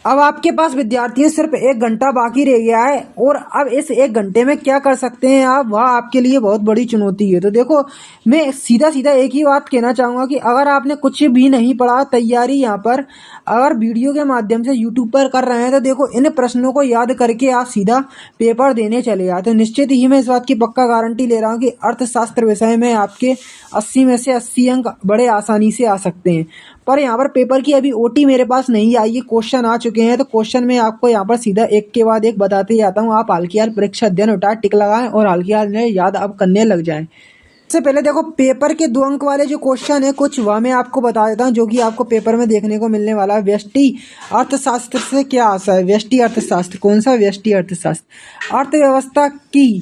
अब आपके पास विद्यार्थियों सिर्फ 1 घंटा बाकी रह गया है और अब इस 1 घंटे में क्या कर सकते हैं आप, वह आपके लिए बहुत बड़ी चुनौती है। तो देखो, मैं सीधा सीधा एक ही बात कहना चाहूँगा कि अगर आपने कुछ भी नहीं पढ़ा, तैयारी यहाँ पर अगर वीडियो के माध्यम से यूट्यूब पर कर रहे हैं, तो देखो इन प्रश्नों को याद करके आप सीधा पेपर देने चले जाते हो। निश्चित ही मैं इस बात की पक्का गारंटी ले रहा हूँ कि अर्थशास्त्र विषय में आपके 80 में से 80 अंक बड़े आसानी से आ सकते हैं। पर यहाँ पर पेपर की अभी ओटी मेरे पास नहीं आई है, क्वेश्चन आ चुके हैं। तो क्वेश्चन में आपको यहाँ पर सीधा एक के बाद एक बताते जाता हूँ। आप हाल की हाल परीक्षा अध्ययन उठा टिक लगाएं और हाल की हाल में याद आप करने लग जाएं। सबसे पहले देखो, पेपर के 2 अंक वाले जो क्वेश्चन है कुछ वह मैं आपको बता देता हूँ, जो कि आपको पेपर में देखने को मिलने वाला है। व्यष्टि अर्थशास्त्र से क्या आशा है? व्यष्टि अर्थशास्त्र कौन सा? व्यष्टि अर्थशास्त्र। अर्थव्यवस्था की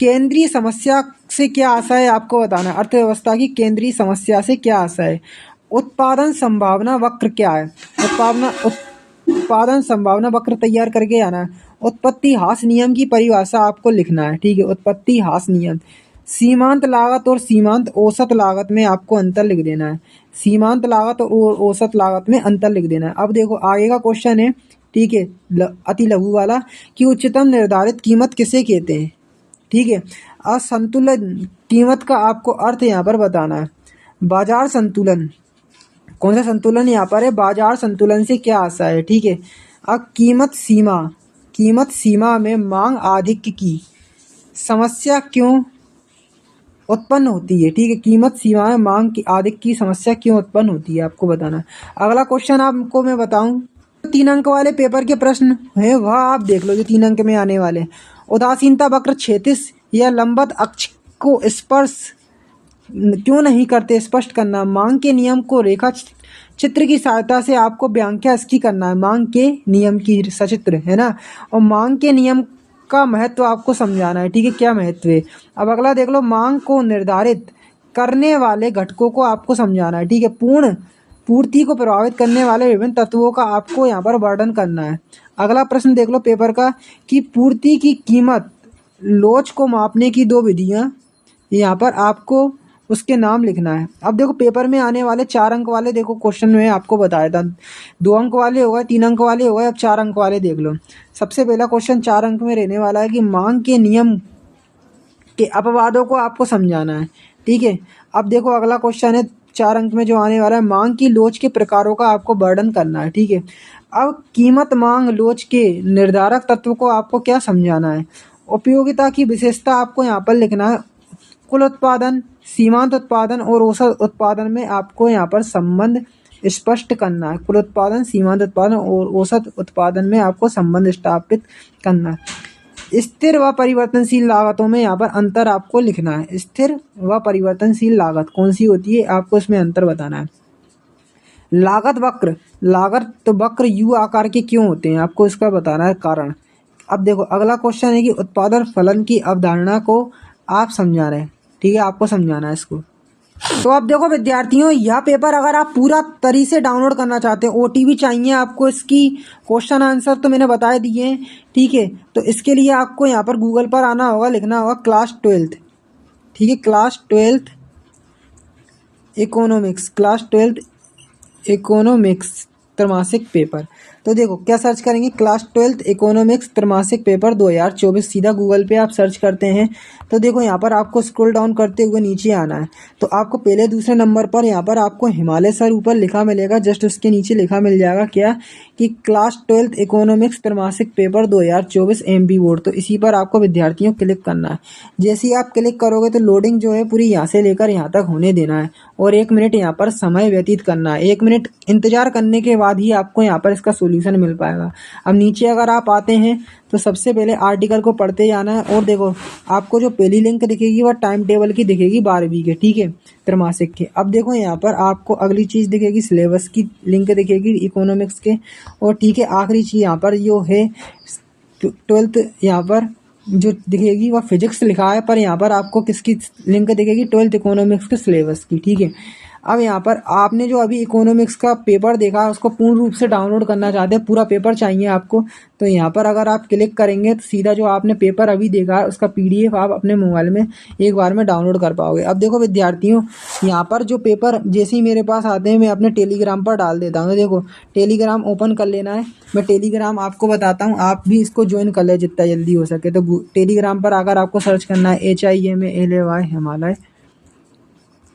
केंद्रीय समस्या से क्या आशा है आपको बताना है। अर्थव्यवस्था की केंद्रीय समस्या से क्या आशा है? उत्पादन संभावना वक्र क्या है? उत्पादन संभावना वक्र तैयार करके आना है। उत्पत्ति ह्रास नियम की परिभाषा आपको लिखना है, ठीक है। उत्पत्ति ह्रास नियम। सीमांत लागत और सीमांत औसत लागत में आपको अंतर लिख देना है। सीमांत लागत और औसत लागत में अंतर लिख देना है। अब देखो आगे का क्वेश्चन है, ठीक है, अति लघु वाला, कि उच्चतम निर्धारित कीमत किसे कहते हैं, ठीक है। असंतुलन कीमत का आपको अर्थ यहाँ पर बताना है। बाजार संतुलन, कौन सा संतुलन यहाँ पर है? बाजार संतुलन से क्या आशा है, ठीक है। अब कीमत सीमा में मांग आधिक्य की समस्या क्यों उत्पन्न होती है, ठीक है। कीमत सीमा में मांग की आधिक्य की समस्या क्यों उत्पन्न होती है आपको बताना है। अगला क्वेश्चन आपको मैं बताऊं, 3 अंक वाले पेपर के प्रश्न हैं वह आप देख लो, जो 3 अंक में आने वाले। उदासीनता वक्र क्षैतिज या लंबवत अक्ष को स्पर्श क्यों नहीं करते, स्पष्ट करना। मांग के नियम को रेखा चित्र की सहायता से आपको व्याख्या इसकी करना है। मांग के नियम की सचित्र है ना, और मांग के नियम का महत्व आपको समझाना है, ठीक है, क्या महत्व है। अब अगला देख लो, मांग को निर्धारित करने वाले घटकों को आपको समझाना है, ठीक है। पूर्ति को प्रभावित करने वाले विभिन्न तत्वों का आपको यहाँ पर वर्णन करना है। अगला प्रश्न देख लो पेपर का, कि पूर्ति की कीमत लोच को मापने की 2 विधियाँ, यहाँ पर आपको उसके नाम लिखना है। अब देखो पेपर में आने वाले 4 अंक वाले देखो क्वेश्चन में आपको बताया था, 2 अंक वाले हो गए, 3 अंक वाले हो गए, अब 4 अंक वाले देख लो। सबसे पहला क्वेश्चन 4 अंक में रहने वाला है कि मांग के नियम के अपवादों को आपको समझाना है, ठीक है। अब देखो अगला क्वेश्चन है 4 अंक में जो आने वाला है, मांग की लोच के प्रकारों का आपको वर्णन करना है, ठीक है। अब कीमत मांग लोच के निर्धारक तत्व को आपको क्या समझाना है। उपयोगिता की विशेषता आपको यहाँ पर लिखना है। कुल उत्पादन, सीमांत उत्पादन और औसत उत्पादन में आपको यहाँ पर संबंध स्पष्ट करना है। कुल उत्पादन, सीमांत उत्पादन और औसत उत्पादन में आपको संबंध स्थापित करना है। स्थिर व परिवर्तनशील लागतों में यहाँ पर अंतर आपको लिखना है। स्थिर व परिवर्तनशील लागत कौन सी होती है, आपको इसमें अंतर बताना है। लागत वक्र यू आकार के क्यों होते हैं, आपको इसका बताना है कारण। अब देखो अगला क्वेश्चन है कि उत्पादन फलन की अवधारणा को आप समझा रहे हैं, ठीक है, आपको समझाना है इसको। तो अब देखो विद्यार्थियों, यह पेपर अगर आप पूरा तरीके से डाउनलोड करना चाहते हैं, ओटीपी चाहिए आपको, इसकी क्वेश्चन आंसर तो मैंने बता दिए हैं, ठीक है। तो इसके लिए आपको यहाँ पर गूगल पर आना होगा, लिखना होगा क्लास 12th, ठीक है, class 12th economics, class 12th economics त्रैमासिक पेपर। तो देखो क्या सर्च करेंगे, क्लास 12th इकोनॉमिक्स त्रैमासिक पेपर 2024, सीधा गूगल पे आप सर्च करते हैं। तो देखो यहाँ पर आपको स्क्रॉल डाउन करते हुए नीचे आना है। तो आपको पहले दूसरे नंबर पर यहाँ पर आपको हिमालय सर ऊपर लिखा मिलेगा, जस्ट उसके नीचे लिखा मिल जाएगा क्या, कि क्लास 12th इकोनॉमिक्स त्रैमासिक पेपर 2024 एमपी बोर्ड। तो इसी पर आपको विद्यार्थियों क्लिक करना है। जैसे ही आप क्लिक करोगे तो लोडिंग जो है पूरी यहाँ से लेकर यहाँ तक होने देना है और 1 मिनट यहाँ पर समय व्यतीत करना है। 1 मिनट इंतजार करने के बाद ही आपको यहाँ पर इसका सोल्यूशन मिल पाएगा। अब नीचे अगर आप आते हैं तो सबसे पहले आर्टिकल को पढ़ते जाना है और देखो आपको जो पहली लिंक दिखेगी वह टाइम टेबल की दिखेगी 12वीं के, ठीक है, त्रैमासिक के। अब देखो यहाँ पर आपको अगली चीज़ दिखेगी सिलेबस की लिंक दिखेगी इकोनॉमिक्स के, और ठीक है आखिरी चीज़ यहाँ पर जो है 12th यहाँ पर जो दिखेगी वह फिजिक्स लिखा है, पर यहाँ पर आपको किसकी लिंक दिखेगी, 12th इकोनॉमिक्स के सिलेबस की, ठीक है। अब यहाँ पर आपने जो अभी इकोनॉमिक्स का पेपर देखा है उसको पूर्ण रूप से डाउनलोड करना चाहते हैं, पूरा पेपर चाहिए आपको, तो यहाँ पर अगर आप क्लिक करेंगे तो सीधा जो आपने पेपर अभी देखा है उसका PDF आप अपने मोबाइल में एक बार में डाउनलोड कर पाओगे। अब देखो विद्यार्थियों, यहाँ पर जो पेपर जैसे ही मेरे पास आते हैं मैं अपने टेलीग्राम पर डाल देता हूँ। देखो टेलीग्राम ओपन कर लेना है, मैं टेलीग्राम आपको बताता हूँ, आप भी इसको ज्वाइन कर ले जितना जल्दी हो सके। तो टेलीग्राम पर अगर आपको सर्च करना है HIMALAY हिमालय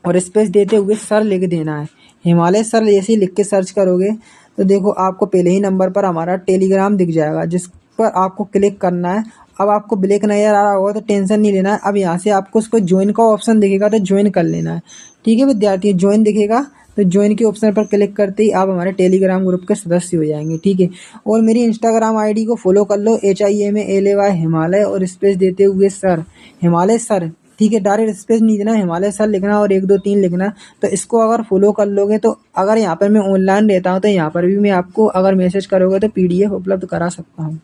और स्पेस देते हुए सर लिख देना है, हिमालय सर जैसे ही लिख के सर्च करोगे तो देखो आपको पहले ही नंबर पर हमारा टेलीग्राम दिख जाएगा, जिस पर आपको क्लिक करना है। अब आपको ब्लैक नज़र आ रहा होगा तो टेंशन नहीं लेना है। अब यहाँ से आपको उसको ज्वाइन का ऑप्शन दिखेगा तो ज्वाइन कर लेना है। ठीक है विद्यार्थी, ज्वाइन दिखेगा तो ज्वाइन के ऑप्शन पर क्लिक करते ही आप हमारे टेलीग्राम ग्रुप के सदस्य हो जाएंगे। ठीक है, और मेरी इंस्टाग्राम ID को फॉलो कर लो, HIMALAY हिमालय और स्पेस देते हुए सर, हिमालय सर। ठीक है, डायरेक्ट स्पेस नहीं देना, हिमालय सर लिखना और 1 2 3 लिखना। तो इसको अगर फॉलो कर लोगे तो अगर यहाँ पर मैं ऑनलाइन रहता हूँ तो यहाँ पर भी मैं आपको अगर मैसेज करोगे तो PDF उपलब्ध करा सकता हूँ।